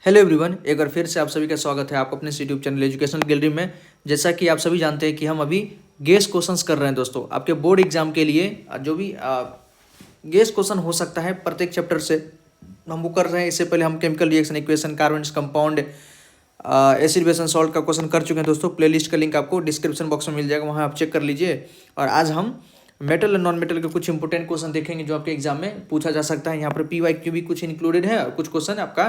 Hello everyone, एक बार फिर से आप सभी का स्वागत है आपको अपने यूट्यूब चैनल एजुकेशन गैलरी में। जैसा कि आप सभी जानते हैं कि हम अभी गेस क्वेश्चंस कर रहे हैं दोस्तों, आपके बोर्ड एग्जाम के लिए जो भी गेस क्वेश्चन हो सकता है प्रत्येक चैप्टर से हम वो कर रहे हैं। इससे पहले हम chemical reaction, equation, carbon compound, acid बेसन सॉल्ट का क्वेश्चन कर चुके हैं दोस्तों। प्लेलिस्ट का लिंक आपको डिस्क्रिप्शन बॉक्स में मिल जाएगा, वहाँ आप चेक कर लीजिए। और आज हम मेटल और नॉन मेटल के कुछ इंपोर्टेंट क्वेश्चन देखेंगे जो आपके एग्जाम में पूछा जा सकता है। यहाँ पर PYQ भी कुछ इंक्लूडेड है और कुछ क्वेश्चन आपका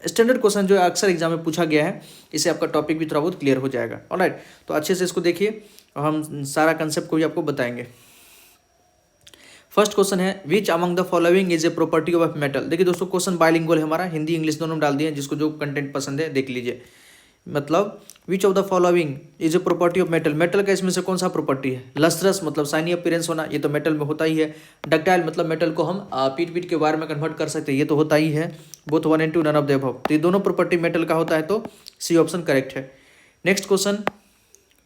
स्टैंडर्ड क्वेश्चन जो अक्सर एग्जाम में पूछा गया है। इससे आपका टॉपिक भी थोड़ा बहुत क्लियर हो जाएगा। ऑलराइट, तो अच्छे से इसको देखिए और हम सारा कंसेप्ट को भी आपको बताएंगे। फर्स्ट क्वेश्चन है, which among the following is a property of metal. देखिए दोस्तों, क्वेश्चन बाइलिंगुअल है हमारा, हिंदी इंग्लिश दोनों में डाल दिए, जिसको जो कंटेंट पसंद है देख लीजिए। मतलब विच of the following is a property of metal, metal का इसमें से कौन सा प्रॉपर्टी है। लस्ट्रस मतलब शाइनी अपीयरेंस होना, ये तो मेटल में होता ही है। डक्टाइल मतलब मेटल को हम पीट के वायर में कन्वर्ट कर सकते हैं, ये तो होता ही है। Both 1 and 2 none of the above, तो ये दोनों प्रॉपर्टी मेटल का होता है, तो सी ऑप्शन करेक्ट है। Next question,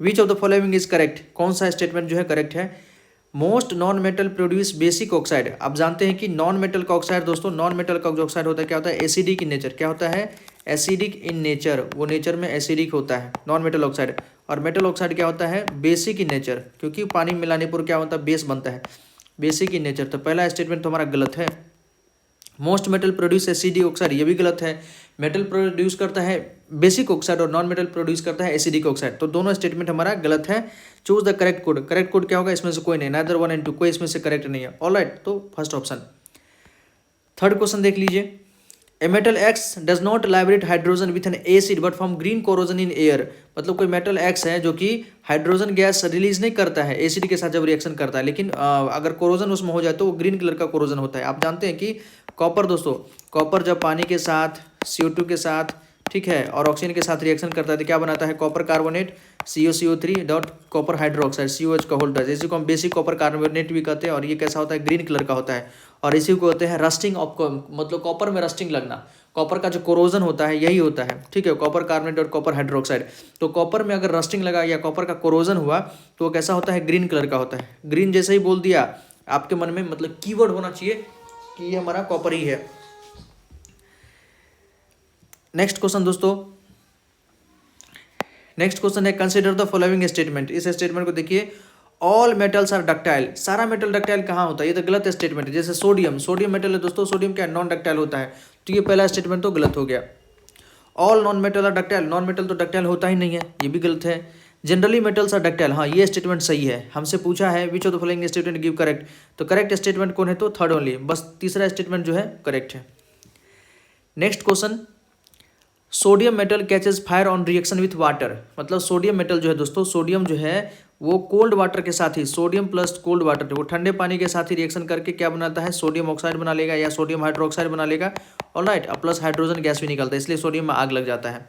which of the following is correct, कौन सा स्टेटमेंट जो है करेक्ट है। Most non metal produce basic oxide. आप जानते हैं कि नॉन मेटल का ऑक्साइड दोस्तों, नॉन मेटल का जो ऑक्साइड होता है क्या होता है, एसिडिक इन नेचर। क्या होता है, एसिडिक इन नेचर, वो नेचर में एसिडिक होता है नॉन मेटल ऑक्साइड। और मेटल ऑक्साइड क्या होता है, बेसिक इन नेचर, क्योंकि पानी मिलाने पर क्या होता है, बेस बनता है, बेसिक इन नेचर। तो पहला स्टेटमेंट तो हमारा गलत है। Most metal produce acidic oxide, ये भी गलत है। मेटल प्रोड्यूस करता है बेसिक ऑक्साइड और नॉन मेटल प्रोड्यूस करता है एसिडिक ऑक्साइड, तो दोनों स्टेटमेंट हमारा गलत है। Choose the correct code, correct code क्या होगा, इसमें से कोई नहीं, नाइदर 1 and 2, कोई इसमें से करेक्ट नहीं है। ऑलराइट, तो फर्स्ट ऑप्शन। थर्ड क्वेश्चन देख लीजिए, a metal x does not Lybrate hydrogen with an acid but form green corrosion in air. मतलब कोई मेटल एक्स है जो कि हाइड्रोजन गैस रिलीज नहीं करता है एसिड के साथ जब रिएक्शन करता है, लेकिन अगर कोरोजन उसमें हो जाए तो वो ग्रीन कलर का कोरोजन होता है। आप जानते हैं कि कॉपर दोस्तों, कॉपर जब पानी के साथ, CO2 के साथ, ठीक है, और ऑक्सीजन के साथ रिएक्शन करता है तो क्या बनाता है, copper carbonate COCO3 dot copper hydroxide COH का होल्डर, जैसे को हम बेसिक कॉपर कार्बोनेट भी कहते हैं। और ये कैसा होता है, ग्रीन कलर का होता है। और इसी को होते हैं रस्टिंग ऑफ, मतलब कॉपर में रस्टिंग लगना, कॉपर का जो कोरोजन होता है यही होता है, ठीक है, कॉपर कार्बोनेट और कॉपर हाइड्रोक्साइड। तो कॉपर में अगर रस्टिंग लगा या कॉपर का कोरोजन हुआ तो वो कैसा होता है, ग्रीन कलर का होता है। ग्रीन जैसे ही बोल दिया आपके मन में मतलब कीवर्ड होना चाहिए कि ये हमारा कॉपर ही है। नेक्स्ट क्वेश्चन दोस्तों, नेक्स्ट क्वेश्चन है, कंसिडर द फॉलोइंग स्टेटमेंट। इस स्टेटमेंट को देखिए, ऑल मेटल्स आर डक्टाइल। सारा मेटल डक्टाइल कहाँ होता है, ये तो गलत स्टेटमेंट है। जैसे सोडियम, सोडियम मेटल है दोस्तों, सोडियम क्या नॉन डक्टाइल होता है, तो ये पहला स्टेटमेंट तो गलत हो गया। All non metal are ductile, non metal तो डक्टाइल होता ही नहीं है, ये भी गलत है। जनरली मेटल्स आर डक्टाइल, हाँ ये स्टेटमेंट सही है। हमसे पूछा है विच of the following statement give correct, तो करेक्ट स्टेटमेंट कौन है, तो थर्ड ओनली, बस तीसरा स्टेटमेंट जो है करेक्ट है। Next question, sodium metal catches fire on reaction with water. मतलब सोडियम मेटल जो है दोस्तों, सोडियम जो है वो कोल्ड वाटर के साथ ही, सोडियम प्लस कोल्ड वाटर, वो ठंडे पानी के साथ ही रिएक्शन करके क्या बनाता है, सोडियम ऑक्साइड बना लेगा या सोडियम हाइड्रोक्साइड बना लेगा। ऑलराइट, प्लस हाइड्रोजन गैस भी निकलता है, इसलिए सोडियम में आग लग जाता है।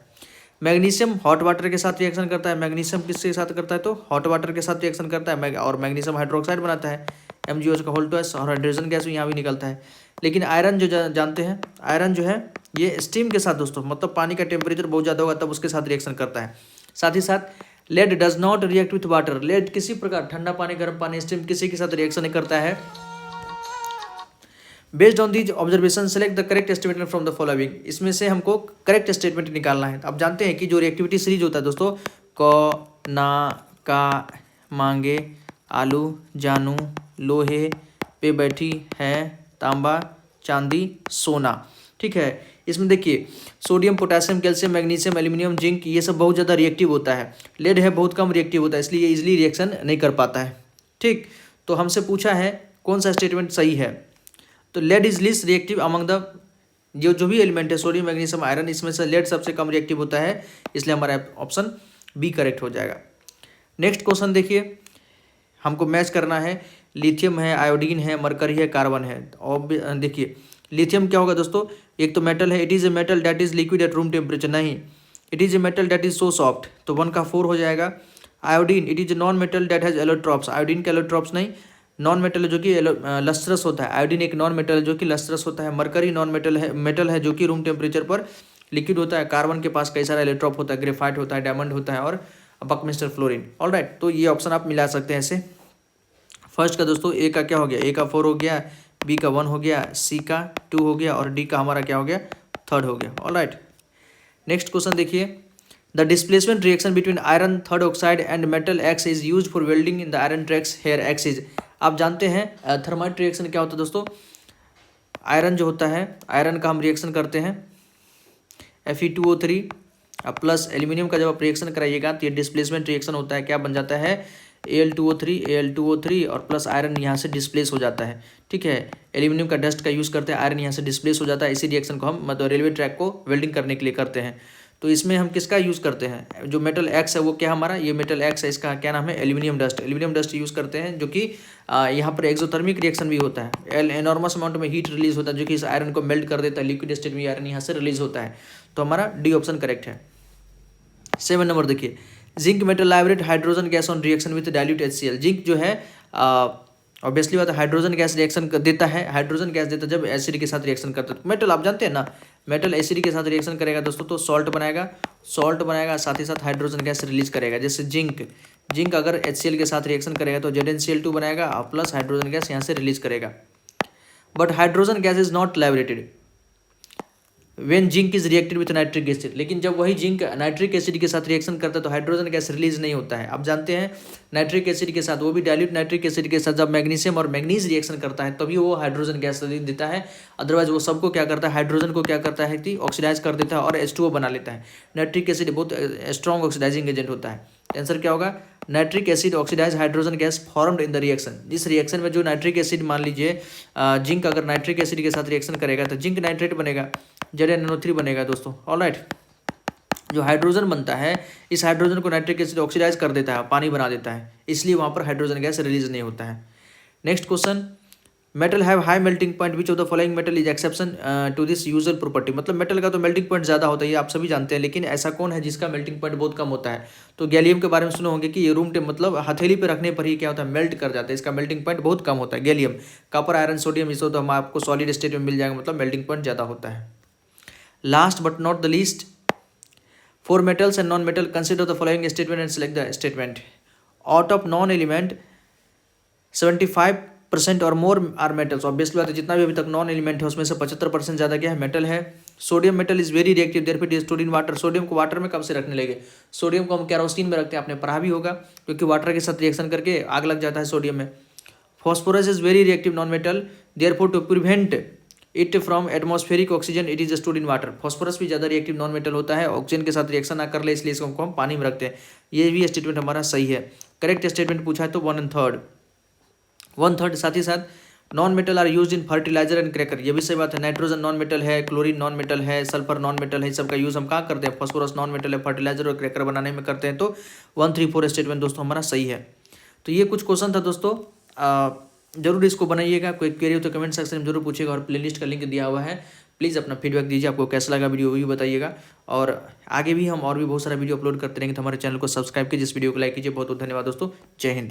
मैग्नीशियम हॉट वाटर के साथ रिएक्शन करता है, मैग्नीशियम किसके साथ करता है, तो हॉट वाटर के साथ रिएक्शन करता है और मैग्नीशियम हाइड्रोक्साइड बनाता है, MgOH का होल ट्वाइस, और हाइड्रोजन गैस भी यहाँ भी निकलता है। लेकिन आयरन जो जानते हैं, आयरन जो है ये स्टीम के साथ दोस्तों, मतलब पानी का टेम्परेचर बहुत ज़्यादा होगा तब उसके साथ रिएक्शन करता है। साथ ही साथ lead does not react with water, lead किसी प्रकार ठंडा पानी, गर्म पानी, स्टीम किसी के साथ रिएक्शन नहीं करता है। Based on these observation select the correct statement from the following. इसमें से हमको करेक्ट स्टेटमेंट निकालना है। आप जानते हैं कि जो रिएक्टिविटी सीरीज होता है दोस्तों, क, ना, का, मांगे, आलू, जानू, लोहे पे बैठी है, तांबा, चांदी, सोना, ठीक है। इसमें देखिए sodium, potassium, calcium, magnesium, aluminium, zinc, ये सब बहुत ज़्यादा रिएक्टिव होता है। लेड है बहुत कम रिएक्टिव होता है, इसलिए ये इजिली रिएक्शन नहीं कर पाता है, ठीक। तो हमसे पूछा है कौन सा स्टेटमेंट सही है, तो lead is least reactive among the, जो भी एलिमेंट है सोडियम, मैग्नीशियम, आयरन, इसमें से लेड सबसे कम रिएक्टिव होता है, इसलिए हमारा ऑप्शन बी करेक्ट हो जाएगा। नेक्स्ट क्वेश्चन देखिए, हमको मैच करना है, लिथियम है, आयोडीन है, मरकरी है, कार्बन है। और देखिए लिथियम क्या होगा दोस्तों, एक तो मेटल है, it is a metal that is liquid at room temperature, नहीं, it is a metal that is so soft, तो 1 का 4 हो जाएगा। Iodine, it is a non metal that has allotropes, iodine के एलोट्रॉप्स नहीं, नॉन मेटल है जो कि लस्ट्रस होता है। आयोडीन एक नॉन मेटल है जो कि लस्ट्रस होता है। मरकरी नॉन मेटल है जो कि रूम टेम्परेचर पर लिक्विड होता है। कार्बन के पास कई सारा एलोट्रॉप होता है, ग्रेफाइट होता है, डायमंड होता है और बकमिस्टर फ्लोरीन। ऑलराइट, तो ये ऑप्शन आप मिला सकते हैं ऐसे। फर्स्ट का दोस्तों ए का क्या हो गया, ए का 4 हो गया, बी का 1 हो गया, सी का 2 हो गया और डी का हमारा क्या हो गया थर्ड हो गया। ऑलराइट, नेक्स्ट क्वेश्चन देखिए, the displacement reaction between iron third oxide and metal x is use for welding in the iron tracks here x is. आप जानते हैं थर्माइट रिएक्शन क्या होता है दोस्तों, आयरन जो होता है, आयरन का हम रिएक्शन करते हैं Fe2O3 प्लस एल्यूमिनियम का जब आप रिएक्शन कराइएगा तो ये डिस्प्लेसमेंट रिएक्शन होता है, क्या बन जाता है Al2O3 और प्लस आयरन यहाँ से डिस्प्लेस हो जाता है। ठीक है, एल्यूमिनियम का डस्ट का यूज़ करते हैं, आयरन यहाँ से डिस्प्लेस हो जाता है। इसी रिएक्शन को हम मतलब रेलवे ट्रैक को वेल्डिंग करने के लिए करते हैं। तो इसमें हम किसका यूज़ करते हैं, जो मेटल एक्स है वो क्या हमारा, ये मेटल एक्स है, इसका क्या नाम है, aluminium dust. Aluminium dust use करते हैं, जो कि यहाँ पर एक्सोथर्मिक रिएक्शन भी होता है, एनॉर्मस अमाउंट में हीट रिलीज होता है, जो कि इस आयरन को मेल्ट कर देता है, लिक्विड स्टेट में आयरन यहाँ से रिलीज होता है। तो हमारा डी ऑप्शन करेक्ट है। 7 नंबर देखिए, zinc metal Lybrate hydrogen gas on reaction with dilute HCl। Zinc जो है ऑब्वियसली बात है हाइड्रोजन गैस रिएक्शन देता है, हाइड्रोजन गैस देता है जब एसिड के साथ रिएक्शन करता है। मेटल आप जानते हैं ना, मेटल एसिड के साथ रिएक्शन करेगा दोस्तों तो सॉल्ट बनाएगा, साथ ही साथ हाइड्रोजन गैस रिलीज करेगा। जैसे जिंक अगर HCl के साथ रिएक्शन करेगा तो ZnCl2 बनाएगा प्लस हाइड्रोजन गैस यहाँ से रिलीज करेगा। But hydrogen gas is not liberated when zinc is reacted with nitric acid. लेकिन जब वही जिंक नाइट्रिक एसिड के साथ रिएक्शन करता है तो हाइड्रोजन गैस रिलीज नहीं होता है। आप जानते हैं नाइट्रिक एसिड के साथ, वो भी डाइल्यूट नाइट्रिक एसिड के साथ जब मैग्नीशियम और मैग्नीज रिएक्शन करता है तभी वो हाइड्रोजन गैस देता है। अदरवाइज वो सबको क्या करता है, हाइड्रोजन को क्या करता है कि ऑक्सीडाइज कर देता है और H2O बना लेता है। नाइट्रिक एसिड बहुत स्ट्रॉन्ग ऑक्सीडाइजिंग एजेंट होता है। आंसर क्या होगा, nitric acid oxidise hydrogen gas formed in the reaction. जिस रिएक्शन में जो नाइट्रिक एसिड, मान लीजिए जिंक अगर नाइट्रिक एसिड के साथ रिएक्शन करेगा तो जिंक नाइट्रेट बनेगा, ZnNO3 बनेगा दोस्तों। ऑलराइट, जो हाइड्रोजन बनता है इस हाइड्रोजन को नाइट्रिक एसिड ऑक्सीडाइज कर देता है, पानी बना देता है, इसलिए वहाँ पर हाइड्रोजन गैस रिलीज नहीं होता है। Next question, metal have high melting point which of the following metal is exception to this usual property. मतलब मेटल का तो मेल्टिंग पॉइंट ज़्यादा होता है, ये आप सभी जानते हैं, लेकिन ऐसा कौन है जिसका मेल्टिंग पॉइंट बहुत कम होता है। तो गैलियम के बारे में सुने होंगे कि ये रूम मतलब हथेली पे रखने पर ही क्या होता है, मेल्ट कर जाता है, इसका मेल्टिंग पॉइंट बहुत कम होता है। गैलियम, कॉपर, आयरन, सोडियम, इसको तो हम आपको सॉलिड स्टेट में मिल जाएगा, मतलब मेल्टिंग पॉइंट ज़्यादा होता है। Last but not the least, for metals and non-metal, consider the following statement and select the statement. Out of non-element 75% और मोर आर मेटल्स। ऑब्वियसली बात है जितना भी अभी तक नॉन एलिमेंट है उसमें से 75% ज़्यादा क्या है, मेटल है। Sodium metal is very reactive, therefore it is stored in water. Sodium को वाटर में कब से रखने लगे, सोडियम को हम कैरोसिन में रखते हैं, आपने पढ़ा भी होगा, क्योंकि वाटर के साथ रिएक्शन करके आग लग जाता है सोडियम में। Phosphorus is very reactive non metal, therefore to prevent it from atmospheric oxygen it is stored in water. Phosphorus भी ज़्यादा रिएक्टिव नॉन मेटल होता है, ऑक्सीजन के साथ रिएक्शन ना कर ले इसलिए इसको हम पानी में रखते हैं। ये भी स्टेटमेंट हमारा सही है। करेक्ट स्टेटमेंट पूछा है तो 1/3। साथ ही साथ non metal are use in fertiliser and cracker, ये भी सही बात है। नाइट्रोजन नॉन मेटल है, क्लोरीन नॉन मेटल है, सल्फर नॉन मेटल है, सबका यूज हम कहाँ करते हैं, फॉस्फोरस नॉन मेटल है, फर्टिलाइजर और क्रैकर बनाने में करते हैं। तो 1, 3, 4 स्टेटमेंट दोस्तों हमारा सही है। तो ये कुछ क्वेश्चन था दोस्तों, जरूर इसको बनाइएगा। कोई क्वेरी हो तो कमेंट सेक्शन में जरूर पूछिएगा, और प्लेलिस्ट का लिंक दिया हुआ है, प्लीज़ अपना फीडबैक दीजिए, आपको कैसा लगा वीडियो भी बताइएगा। और आगे भी हम और भी बहुत सारा वीडियो अपलोड करते रहेंगे, तो हमारे चैनल को सब्सक्राइब कीजिए, इस वीडियो को लाइक कीजिए। बहुत बहुत धन्यवाद दोस्तों, जय हिंद।